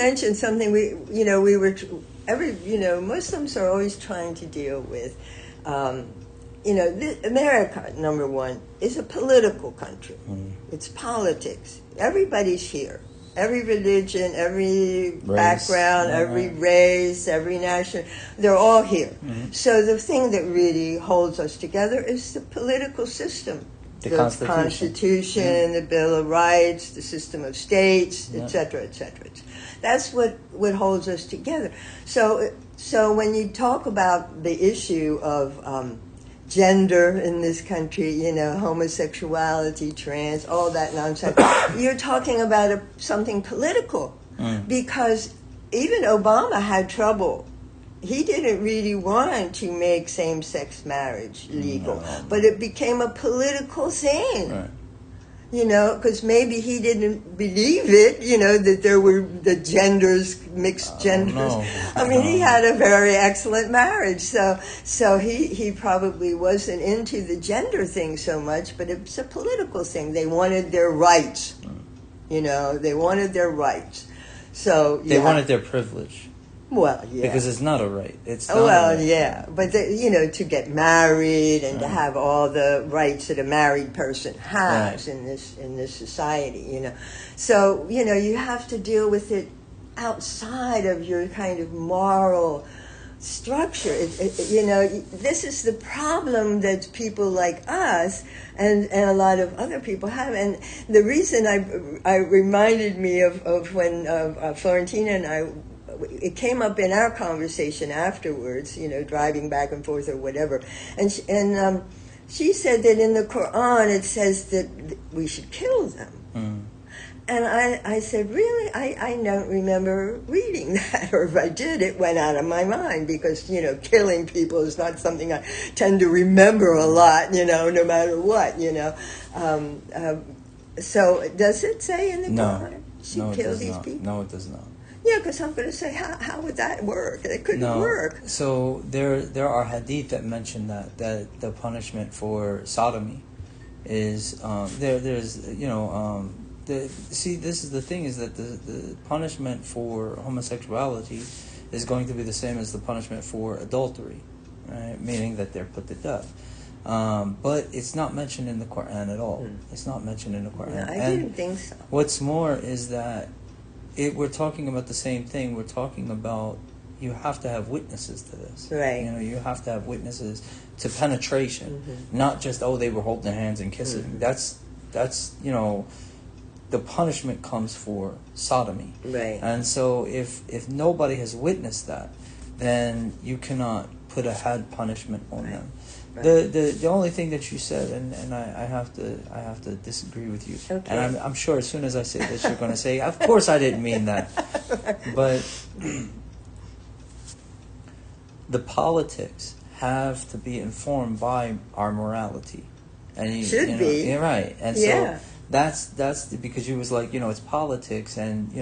mentioned something Muslims are always trying to deal with. America, number one, is a political country. It's politics. Everybody's here. Every religion, every background, every race, every nation, they're all here. So the thing that really holds us together is the political system. The Constitution, the Bill of Rights, the system of states, etc., etc. That's what holds us together. So when you talk about the issue of gender in this country, homosexuality, trans, all that nonsense, you're talking about something political. Because even Obama had trouble. He didn't really want to make same-sex marriage legal, but it became a political thing. Right. Because maybe he didn't believe it, that there were the genders, mixed genders. He had a very excellent marriage, so he probably wasn't into the gender thing so much, but it's a political thing. They wanted their rights, they wanted their rights. So they wanted their privilege. Well, yeah. Because it's not a right. It's not a right. Yeah. But, to get married and to have all the rights that a married person has in this society, So, you have to deal with it outside of your kind of moral structure. This is the problem that people like us and a lot of other people have. And the reason I reminded me of when Florentina and I, it came up in our conversation afterwards, driving back and forth or whatever. And she said that in the Quran it says that we should kill them. And I said, really? I don't remember reading that. Or if I did, it went out of my mind because, killing people is not something I tend to remember a lot, no matter what, So does it say in the Quran she killed these people? No, it does not. Yeah, because I'm going to say, how would that work? It couldn't work. So there are hadith that mention that the punishment for sodomy is this is the thing, is that the punishment for homosexuality is going to be the same as the punishment for adultery, right? Meaning that they're put to death. But it's not mentioned in the Quran at all. It's not mentioned in the Quran. No, I didn't think so. What's more is that we're talking about the same thing. We're talking about you have to have witnesses to this. Right. You have to have witnesses to penetration, not just, they were holding their hands and kissing. That's the punishment comes for sodomy. Right. And so if nobody has witnessed that, then you cannot put a had punishment on them. Right. The only thing that you said, and I have to disagree with you. Okay. And I'm sure as soon as I say this, you're going to say, "Of course I didn't mean that." But the politics have to be informed by our morality, and should be. Yeah, right. And so that's because you was like, it's politics, and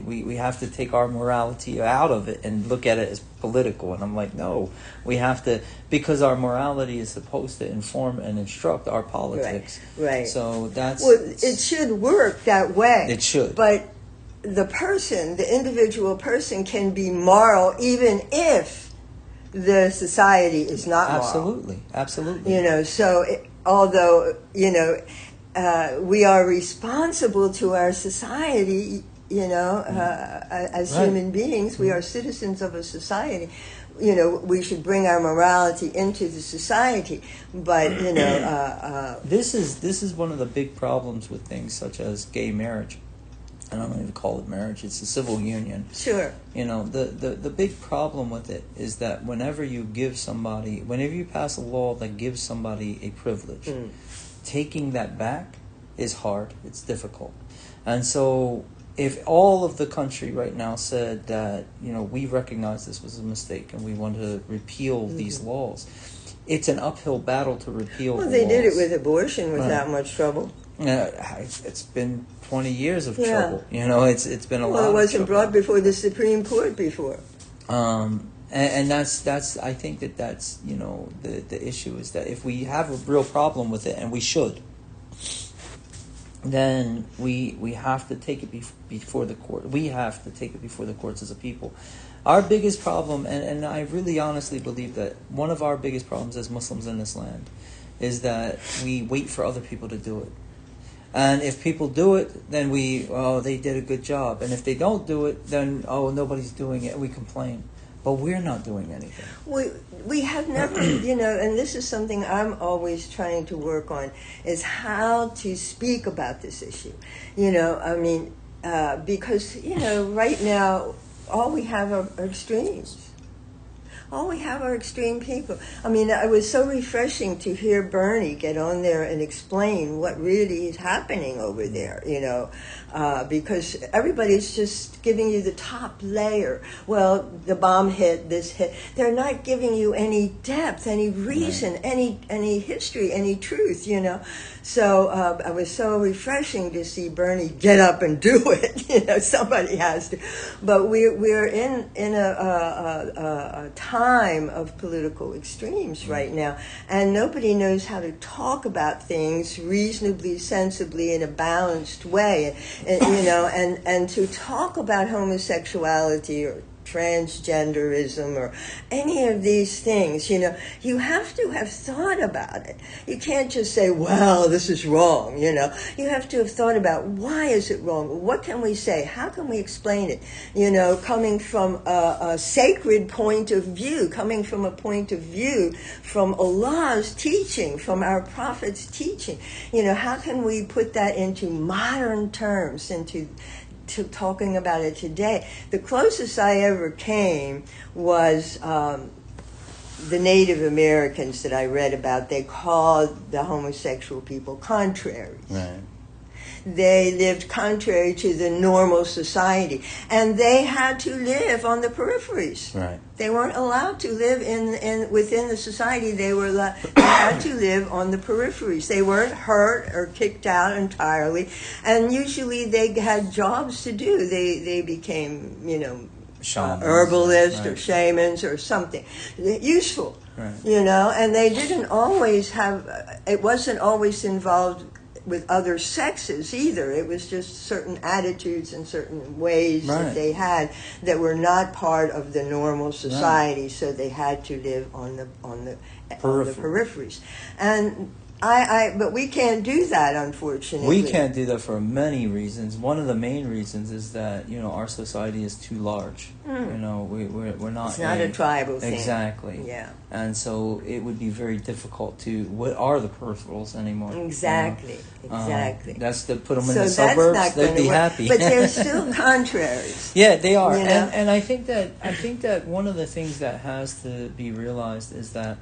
we have to take our morality out of it and look at it as political. And I'm like, no, we have to, because our morality is supposed to inform and instruct our politics. Right. So it should work that way. It should. But the individual person can be moral even if the society is not moral. Absolutely. Although we are responsible to our society, as human beings. We are citizens of a society. We should bring our morality into the society. But, this is one of the big problems with things such as gay marriage. I don't even call it marriage. It's a civil union. Sure. The big problem with it is that whenever you pass a law that gives somebody a privilege, taking that back is hard. It's difficult. And so if all of the country right now said that, we recognize this was a mistake and we want to repeal these laws, it's an uphill battle to repeal the laws. Well, they did it with abortion without much trouble. It's been 20 years of trouble. It's been a lot of trouble. Well, it wasn't brought before the Supreme Court before. And that's I think that's the issue is that if we have a real problem with it, and we should, then we have to take it before the court. We have to take it before the courts as a people. Our biggest problem, and I really honestly believe that one of our biggest problems as Muslims in this land is that we wait for other people to do it. And if people do it, then they did a good job. And if they don't do it, then, nobody's doing it, and we complain. But we're not doing anything. We have never, and this is something I'm always trying to work on, is how to speak about this issue. Because, right now, all we have are extremes. All we have are extreme people. It was so refreshing to hear Bernie get on there and explain what really is happening over there, because everybody's just giving you the top layer. Well, the bomb hit, this hit. They're not giving you any depth, any reason, any history, any truth, So it was so refreshing to see Bernie get up and do it. Somebody has to. But we're in a time of political extremes right now, and nobody knows how to talk about things reasonably, sensibly, in a balanced way. And to talk about homosexuality or transgenderism or any of these things, you have to have thought about it. You can't just say, well, this is wrong, You have to have thought about, why is it wrong? What can we say? How can we explain it? Coming from a sacred point of view, coming from a point of view from Allah's teaching, from our Prophet's teaching. How can we put that into modern terms, to talking about it today? The closest I ever came was the Native Americans that I read about. They called the homosexual people contraries. Right. They lived contrary to the normal society, and they had to live on the peripheries. Right. They weren't allowed to live within the society. They had to live on the peripheries. They weren't hurt or kicked out entirely, and usually they had jobs to do. They became, Shamans, herbalists, right, or shamans or something useful. Right. And they didn't always have. It wasn't always involved with other sexes either. It was just certain attitudes and certain ways that they had that were not part of the normal society. Right. So they had to live on the peripheries. And but we can't do that, unfortunately. We can't do that for many reasons. One of the main reasons is that our society is too large. We're not. It's not a tribal thing. Exactly. Yeah. And so it would be very difficult to. What are the peripherals anymore? Exactly. Exactly. That's to put them in the suburbs. They'd be happy. But they're still contraries. Yeah, they are. And I think that one of the things that has to be realized is that.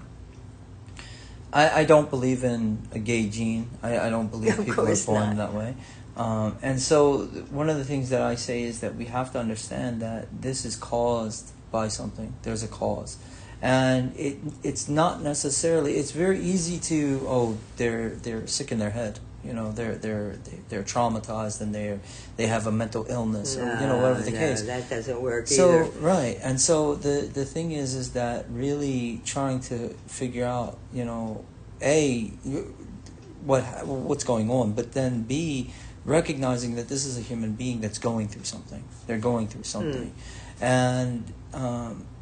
I don't believe in a gay gene. I don't believe people are born that way. And so one of the things that I say is that we have to understand that this is caused by something. There's a cause. And it's not necessarily, it's very easy to, they're sick in their head. They're traumatized and they have a mental illness or whatever the case. That doesn't work either. So right, and so the thing is that really trying to figure out what's going on, but then B, recognizing that this is a human being that's going through something. They're going through something, and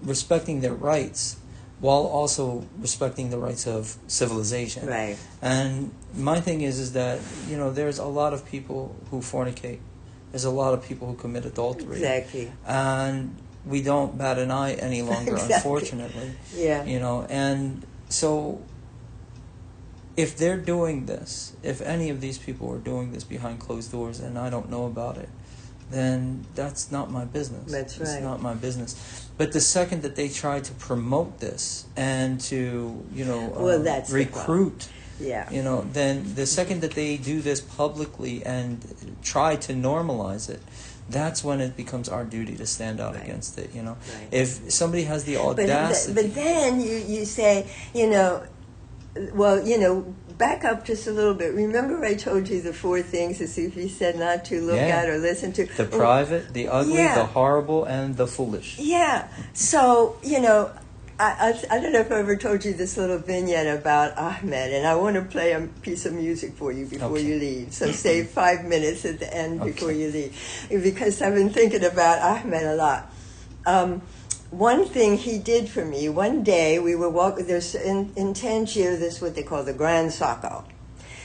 respecting their rights. While also respecting the rights of civilization. Right. And my thing is that, there's a lot of people who fornicate. There's a lot of people who commit adultery. Exactly. And we don't bat an eye any longer, exactly. Unfortunately. Yeah. And so if they're doing this, if any of these people are doing this behind closed doors and I don't know about it, then that's not my business. That's right. It's not my business. But the second that they try to promote this and to, that's recruit, then the second that they do this publicly and try to normalize it, that's when it becomes our duty to stand out against it. Right. If somebody has the audacity, but then you say, back up just a little bit. Remember I told you the 4 things that Sufi said not to look at or listen to? The private, the ugly, the horrible, and the foolish. Yeah. So, I don't know if I ever told you this little vignette about Ahmed, and I want to play a piece of music for you before you leave. So save 5 minutes at the end before you leave, because I've been thinking about Ahmed a lot. One thing he did for me, one day we were walking, there's in Tangier, there's what they call the Grand Sacco,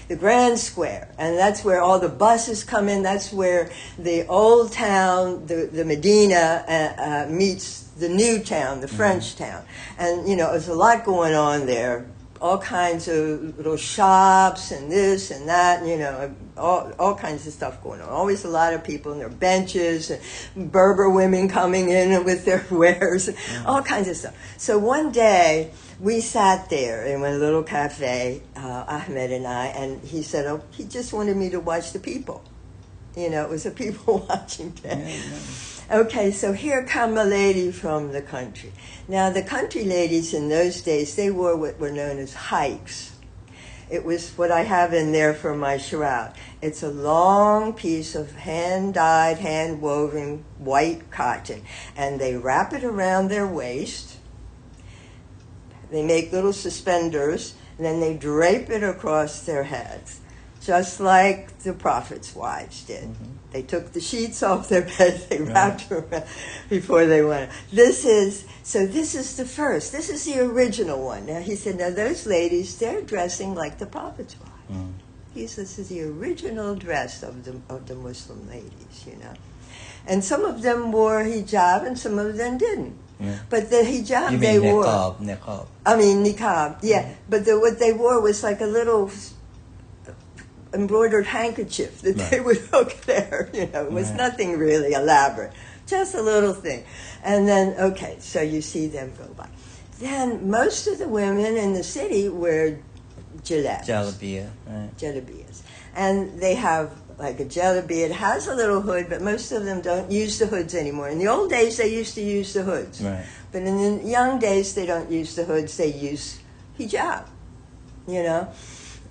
the Grand Square, and that's where all the buses come in. That's where the old town, the Medina, meets the new town, the French town. And, there's a lot going on there. All kinds of little shops and this and that, all kinds of stuff going on. Always a lot of people on their benches, and Berber women coming in with their wares, all kinds of stuff. So one day, we sat there in one little cafe, Ahmed and I, and he said, he just wanted me to watch the people. It was a people watching day. Okay, so here come a lady from the country. Now, the country ladies in those days, they wore what were known as hikes. It was what I have in there for my shroud. It's a long piece of hand-dyed, hand-woven white cotton, and they wrap it around their waist. They make little suspenders, and then they drape it across their heads, just like the Prophet's wives did. They took the sheets off their bed, they wrapped them around before they went. This is the first. This is the original one. Now, he said, now those ladies, they're dressing like the Prophet's wives. He says, this is the original dress of the Muslim ladies, And some of them wore hijab and some of them didn't. But the hijab they wore... niqab. I mean, niqab, yeah. But what they wore was like a little embroidered handkerchief that they would hook there, It was nothing really elaborate, just a little thing. And then, so you see them go by. Then most of the women in the city wear jalabs. Jalabiyah, right. Jalabiyahs. And they have like a jalabiyah. It has a little hood, but most of them don't use the hoods anymore. In the old days, they used to use the hoods. Right. But in the young days, they don't use the hoods. They use hijab,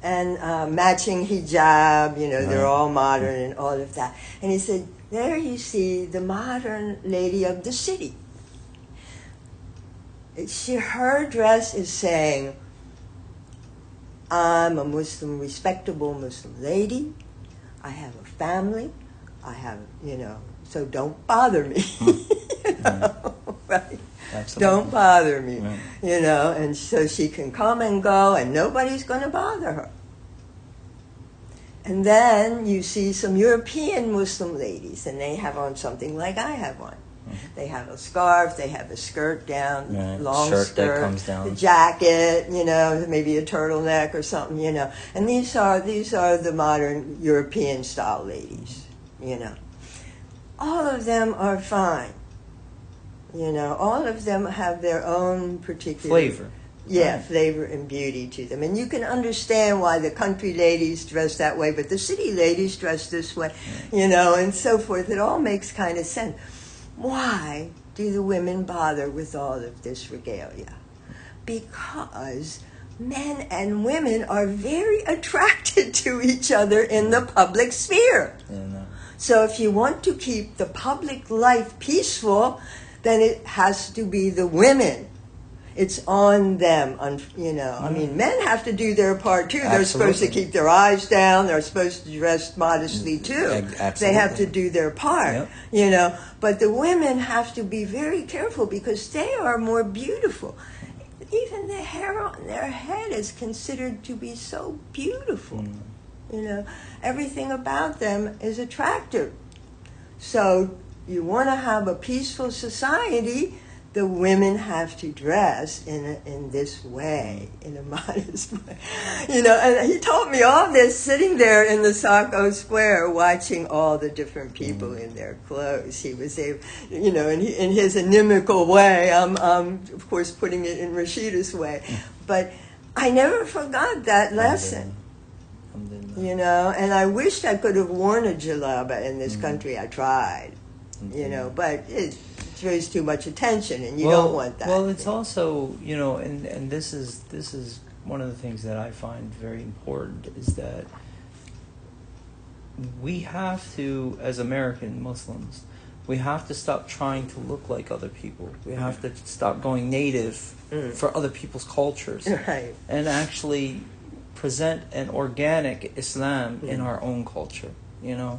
and matching hijab, they're all modern and all of that. And he said, there you see the modern lady of the city. Her dress is saying, I'm a Muslim, respectable Muslim lady. I have a family. I have, so don't bother me. Right? Absolutely. Don't bother me, and so she can come and go and nobody's going to bother her. And then you see some European Muslim ladies and they have on something like I have on. They have a scarf, they have a skirt down, long skirt that comes down, a jacket, maybe a turtleneck or something, And these are the modern European style ladies, All of them are fine. All of them have their own particular flavor. Yeah, flavor and beauty to them. And you can understand why the country ladies dress that way, but the city ladies dress this way, and so forth. It all makes kind of sense. Why do the women bother with all of this regalia? Because men and women are very attracted to each other in the public sphere. So if you want to keep the public life peaceful, then it has to be the women. It's on them, I mean, men have to do their part too. They're supposed to keep their eyes down. They're supposed to dress modestly too. They have to do their part, But the women have to be very careful because they are more beautiful. Even the hair on their head is considered to be so beautiful. Everything about them is attractive. So you want to have a peaceful society, the women have to dress in this way, in a modest way. And he told me all this sitting there in the Sacco Square watching all the different people in their clothes. He was able, in his inimical way, I'm of course putting it in Rashidah's way. But I never forgot that lesson. And I wished I could have worn a jalaba in this country. I tried, but it draws too much attention, and you don't want that. Well, it's also, and this is one of the things that I find very important is that we have to, as American Muslims, we have to stop trying to look like other people. We have to stop going native for other people's cultures, Right. and actually present an organic Islam in our own culture, you know.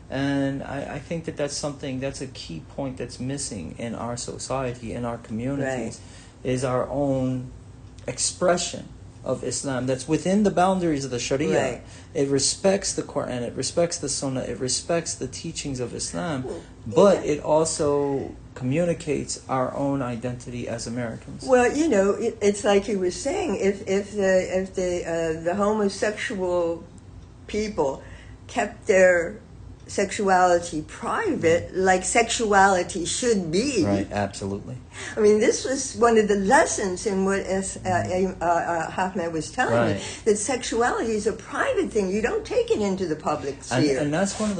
And I think that's a key point that's missing in our society, in our communities, is our own expression of Islam that's within the boundaries of the Sharia. Right. It respects the Quran, it respects the Sunnah, it respects the teachings of Islam, but it also communicates our own identity as Americans. Well, you know, it's like you were saying, if the homosexual people kept their sexuality private, like sexuality should be. Right, absolutely. I mean, this was one of the lessons in what Ahmed was telling me, that sexuality is a private thing. You don't take it into the public sphere. And that's one of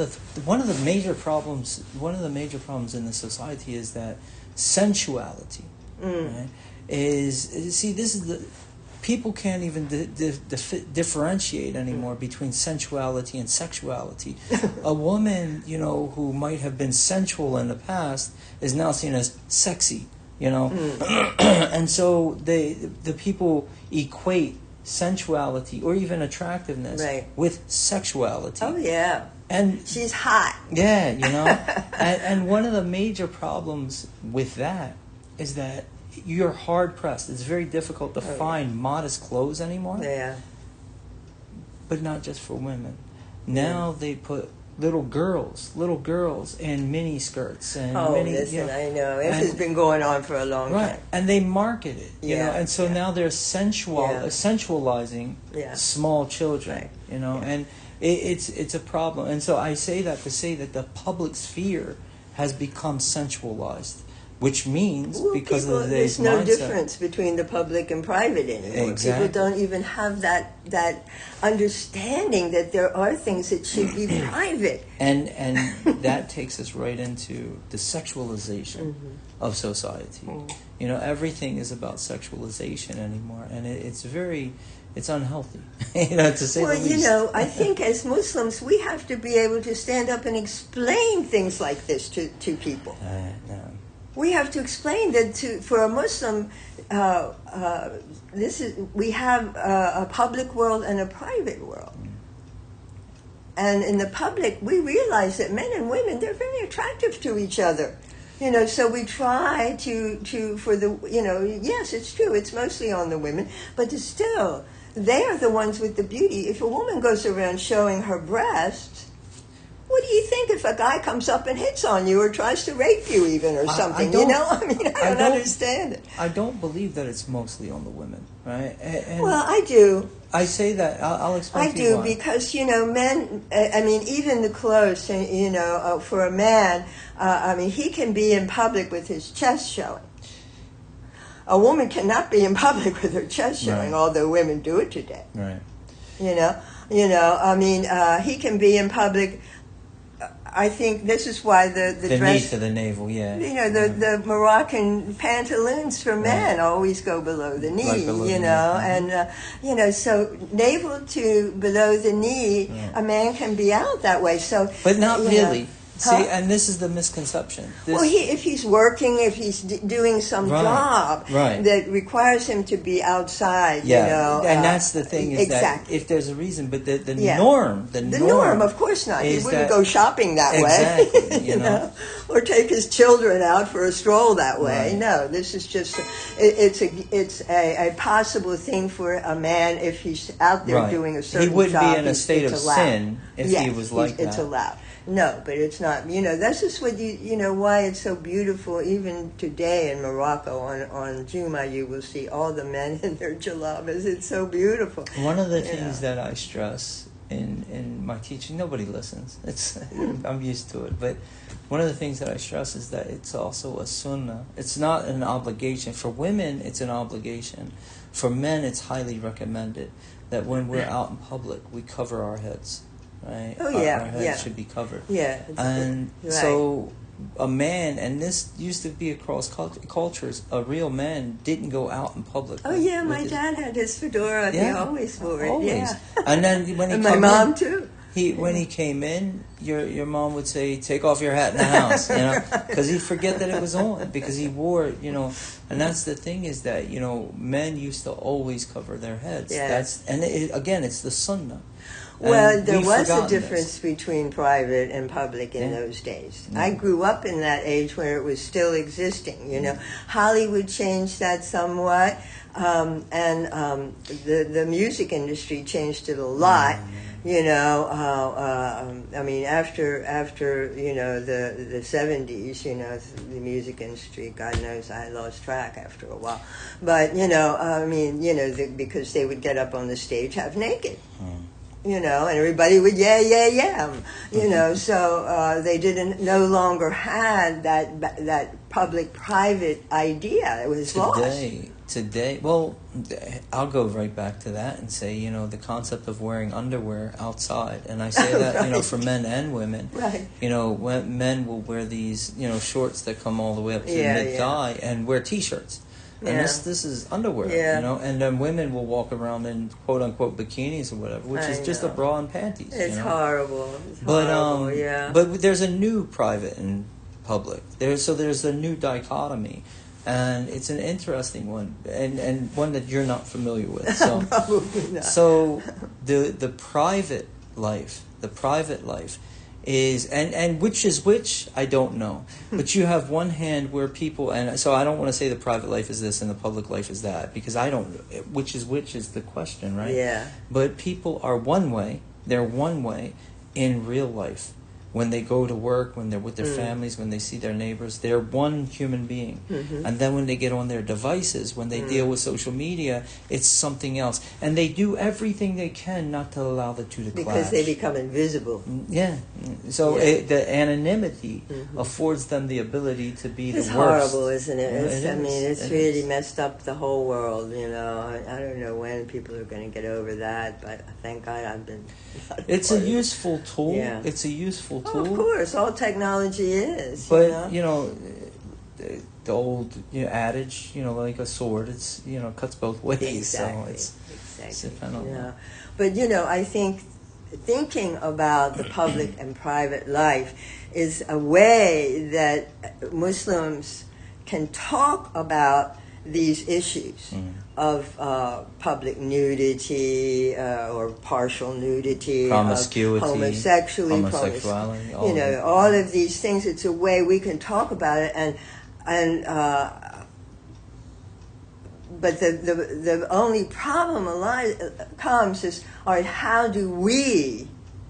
the major problems. One of the major problems in the society is that sensuality. Right, this is the people can't even differentiate anymore between sensuality and sexuality. A woman, you know, who might have been sensual in the past is now seen as sexy, you know. And so the people equate sensuality or even attractiveness with sexuality. Oh, yeah. And she's hot. Yeah, you know. and one of the major problems with that is that you're hard pressed. It's very difficult to find modest clothes anymore. Yeah. But not just for women. Now they put little girls in mini skirts and listen, you know, I know this has been going on for a long time. And they market it, you know, and so now they're sensualizing small children, you know, and it's a problem. And so I say that to say that the public sphere has become sensualized. Which means, because of today's mindset, there's no difference between the public and private anymore. Exactly. People don't even have that understanding that there are things that should be private. And that takes us right into the sexualization of society. You know, everything is about sexualization anymore, and it's unhealthy. You know, to say the least. Well, you know, I think as Muslims we have to be able to stand up and explain things like this to people. No. We have to explain that for a Muslim, we have a public world and a private world. And in the public, we realize that men and women, they're very attractive to each other. You know, so we try for the, you know, yes, it's true, it's mostly on the women, but still, they are the ones with the beauty. If a woman goes around showing her breasts, what do you think if a guy comes up and hits on you or tries to rape you even or something? You know, I mean, I don't understand it. I don't believe that it's mostly on the women, right? And well, I do. I say that. I'll explain to you why. I do, because, you know, men, I mean, even the clothes, you know, for a man, I mean, he can be in public with his chest showing. A woman cannot be in public with her chest showing, although women do it today. Right. You know, I mean, he can be in public. I think this is why the dress, knee to the navel, you know, the Moroccan pantaloons for men always go below the knee, you know, and you know, so navel to below the knee, a man can be out that way. So, but not really. See, and this is the misconception. Well, if he's working, if he's doing some job that requires him to be outside, you know. And that's the thing is that if there's a reason, but the norm, of course not. He wouldn't go shopping that way, you know, or take his children out for a stroll that way. Right. No, this is just it's a possible thing for a man if he's out there doing a certain job. He wouldn't be in a state of sin if he was like that. It's allowed. No, but it's not. You know, that's just what you know why it's so beautiful. Even today in Morocco on Juma, you will see all the men in their jalabas. It's so beautiful. One of the things that I stress in my teaching, nobody listens. I'm used to it, but one of the things that I stress is that it's also a sunnah. It's not an obligation. For women, it's an obligation. For men, it's highly recommended that when we're out in public, we cover our heads. Right? Oh, yeah. Our heads should be covered. Yeah. And so a man, and this used to be across cultures, a real man didn't go out in public. Oh, my dad had his fedora. He always wore it. Always. Yeah. And then when he and my mom, too. When he came in, your mom would say, "Take off your hat in the house," because he'd forget that it was on because he wore it, And that's the thing is that men used to always cover their heads. Yes. Again, it's the sunnah. Well, there was a difference between private and public in those days. I grew up in that age where it was still existing. Hollywood changed that somewhat, and the music industry changed it a lot. After the 70s, the music industry, God knows I lost track after a while. But because they would get up on the stage half naked. And everybody would so they no longer had that public-private idea. It was lost. Today, well, I'll go right back to that and say, the concept of wearing underwear outside, and I say that, right. For men and women. Right. When men will wear these, shorts that come all the way up to mid-thigh and wear T-shirts. And this is underwear, and then women will walk around in quote-unquote bikinis or whatever, which is just a bra and panties. It's horrible. But there's a new private and public. There's a new dichotomy. And it's an interesting one, and one that you're not familiar with. So, probably not. So the private life is, and which is which, I don't know. But you have one hand where people, and so I don't want to say the private life is this and the public life is that, because I don't, which is the question, right? Yeah. But people are one way, they're one way in real life. When they go to work, when they're with their families, when they see their neighbors, they're one human being. Mm-hmm. And then when they get on their devices, when they deal with social media, it's something else. And they do everything they can not to allow the two to clash. Because they become invisible. Yeah. So the anonymity affords them the ability to be the worst. It's horrible, isn't it? It's really is. Messed up the whole world, I don't know when people are going to get over that, but thank God I've been... It's a useful tool. Yeah. It's a useful tool. Of course, all technology is. But the old adage, like a sword, it's cuts both ways. Exactly. So it's But I think thinking about the public and private life is a way that Muslims can talk about these issues of public nudity or partial nudity, promiscuity, of homosexuality, all of these things. It's a way we can talk about it, but the only problem comes is, all right, how do we,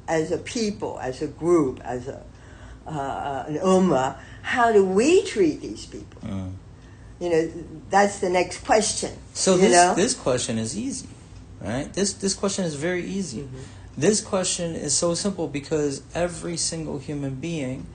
as a people, as a group, as an ummah, how do we treat these people? That's the next question. So this question is easy, right? This question is very easy. Mm-hmm. This question is so simple because every single human being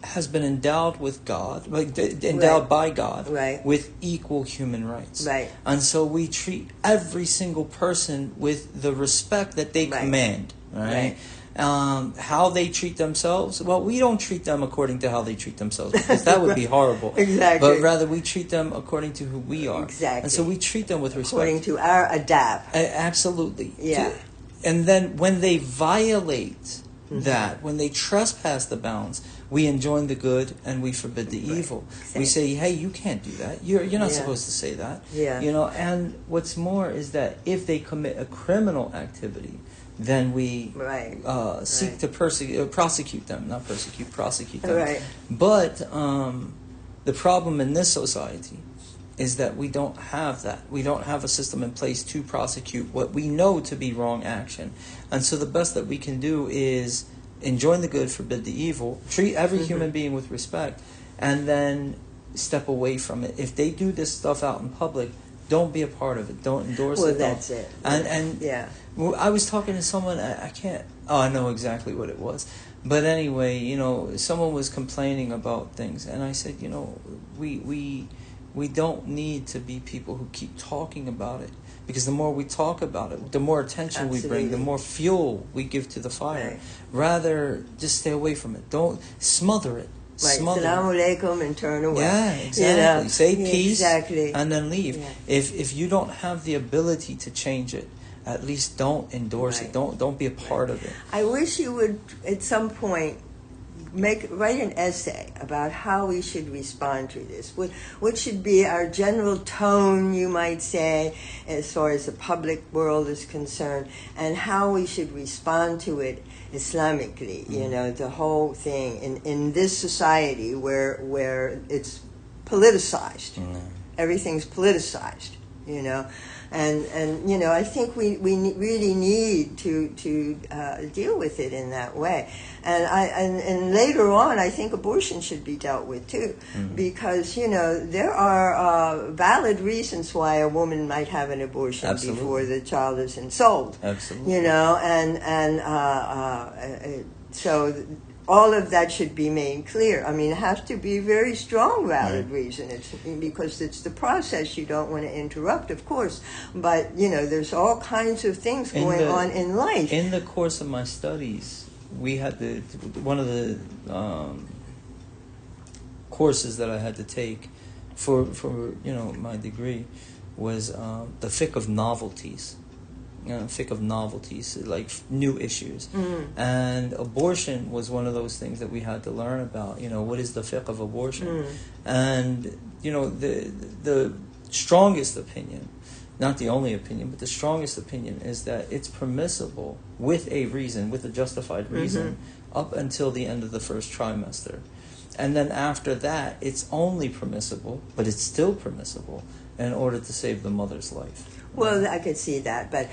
has been endowed with God, endowed by God, with equal human rights. Right. And so we treat every single person with the respect that they command, right? How they treat themselves, well, we don't treat them according to how they treat themselves, because that would be horrible. Exactly. But rather we treat them according to who we are. Exactly. And so we treat them with respect. According to our adab. Absolutely. Yeah. And then when they violate that, when they trespass the bounds, we enjoin the good and we forbid the evil. Exactly. We say, hey, you can't do that. You're not supposed to say that. Yeah. And what's more is that if they commit a criminal activity, then we seek to prosecute them. Not persecute, prosecute them. Right. But the problem in this society is that we don't have that. We don't have a system in place to prosecute what we know to be wrong action. And so the best that we can do is enjoin the good, forbid the evil, treat every human being with respect, and then step away from it. If they do this stuff out in public, don't be a part of it. Don't endorse it. Well, that's it. And I was talking to someone, I know exactly what it was. But anyway, someone was complaining about things, and I said, we don't need to be people who keep talking about it, because the more we talk about it, the more attention we bring, the more fuel we give to the fire. Right. Rather, just stay away from it. Don't smother it. Right. Assalamu alaikum and turn away. Yeah, exactly. Say peace and then leave. Yeah. If you don't have the ability to change it, at least don't endorse it. Don't be a part of it. I wish you would, at some point, write an essay about how we should respond to this. What should be our general tone, you might say, as far as the public world is concerned, and how we should respond to it Islamically. You know, the whole thing in this society where it's politicized. Everything's politicized. You know. And you know, I think we really need to deal with it in that way. And later on, I think abortion should be dealt with too, because you know there are valid reasons why a woman might have an abortion before the child is ensouled. Absolutely. You know, so all of that should be made clear. I mean, it has to be very strong, valid reason. Because it's the process you don't want to interrupt, of course. But, you know, there's all kinds of things going on in life. In the course of my studies, we had one of the courses that I had to take for you know, my degree was the fiqh of novelties. Fiqh of novelties, like new issues. And abortion was one of those things that we had to learn about. You know, what is the fiqh of abortion? And, you know, the strongest opinion, not the only opinion, but the strongest opinion is that it's permissible with a reason, with a justified reason, up until the end of the first trimester. And then after that, it's only permissible, but it's still permissible, in order to save the mother's life. Well, I could see that, but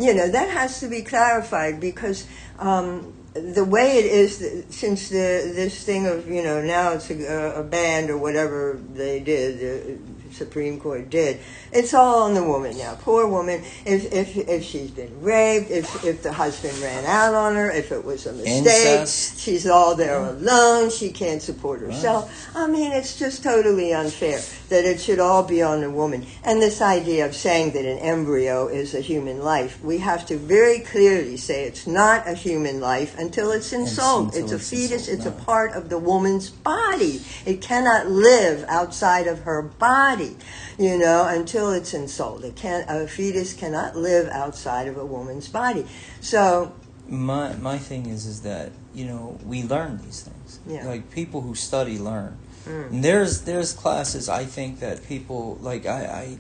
you know, that has to be clarified, because the way it is, since this thing of, you know, now it's a ban or whatever they did, the Supreme Court did, it's all on the woman now. Poor woman. If she's been raped, if the husband ran out on her, if it was a mistake, incest. She's all there alone, she can't support herself. I mean, it's just totally unfair that it should all be on the woman. And this idea of saying that an embryo is a human life, we have to very clearly say it's not a human life until it's ensouled. It's a fetus, it's a part of the woman's body. It cannot live outside of her body, you know, until it's ensouled. A fetus cannot live outside of a woman's body. So my thing is that, you know, we learn these things. Like, people who study learn. And there's classes, I think, that people, like, I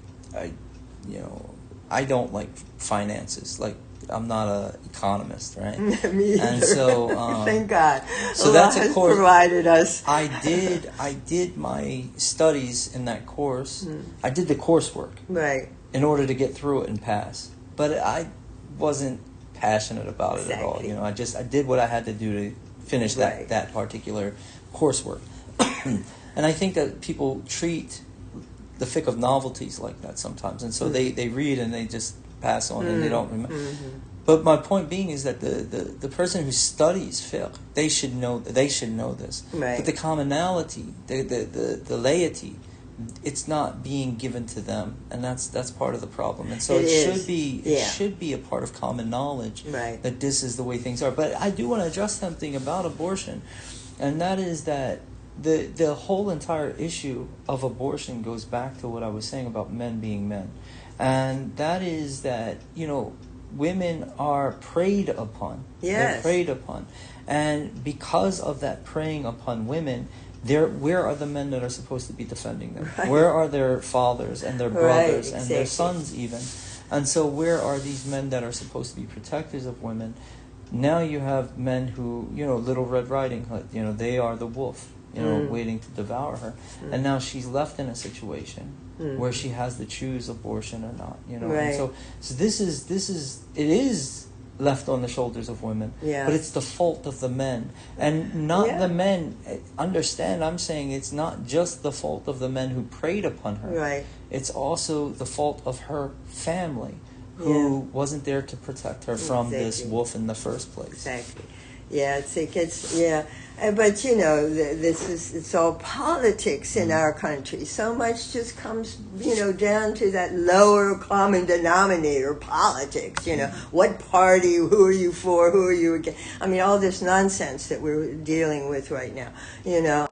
you know, I don't like finances. Like, I'm not an economist, right? Me either. And so thank God. So Allah that's a has course provided us. I did my studies in that course. I did the coursework in order to get through it and pass. But I wasn't passionate about it at all. You know, I did what I had to do to finish that particular coursework. And I think that people treat the fiqh of novelties like that sometimes, and so they read and they just pass on and they don't remember. But my point being is that the person who studies fiqh, they should know this. But the commonality, the laity, it's not being given to them, and that's part of the problem. And so it should be a part of common knowledge that this is the way things are. But I do want to address something about abortion, and that is that the whole entire issue of abortion goes back to what I was saying about men being men. And that is that, you know, women are preyed upon. They're preyed upon. And because of that preying upon women, where are the men that are supposed to be defending them? Where are their fathers and their brothers and their sons even? And so where are these men that are supposed to be protectors of women? Now you have men who, you know, Little Red Riding Hood, you know, they are the wolf, you know, waiting to devour her. And now she's left in a situation where she has to choose abortion or not, you know. And so it is left on the shoulders of women, but it's the fault of the men, and not the men. Understand, I'm saying it's not just the fault of the men who preyed upon her. It's also the fault of her family, who wasn't there to protect her from this wolf in the first place. But you know, it's all politics in our country. So much just comes, you know, down to that lower common denominator politics. You know, what party? Who are you for? Who are you against? I mean, all this nonsense that we're dealing with right now. You know.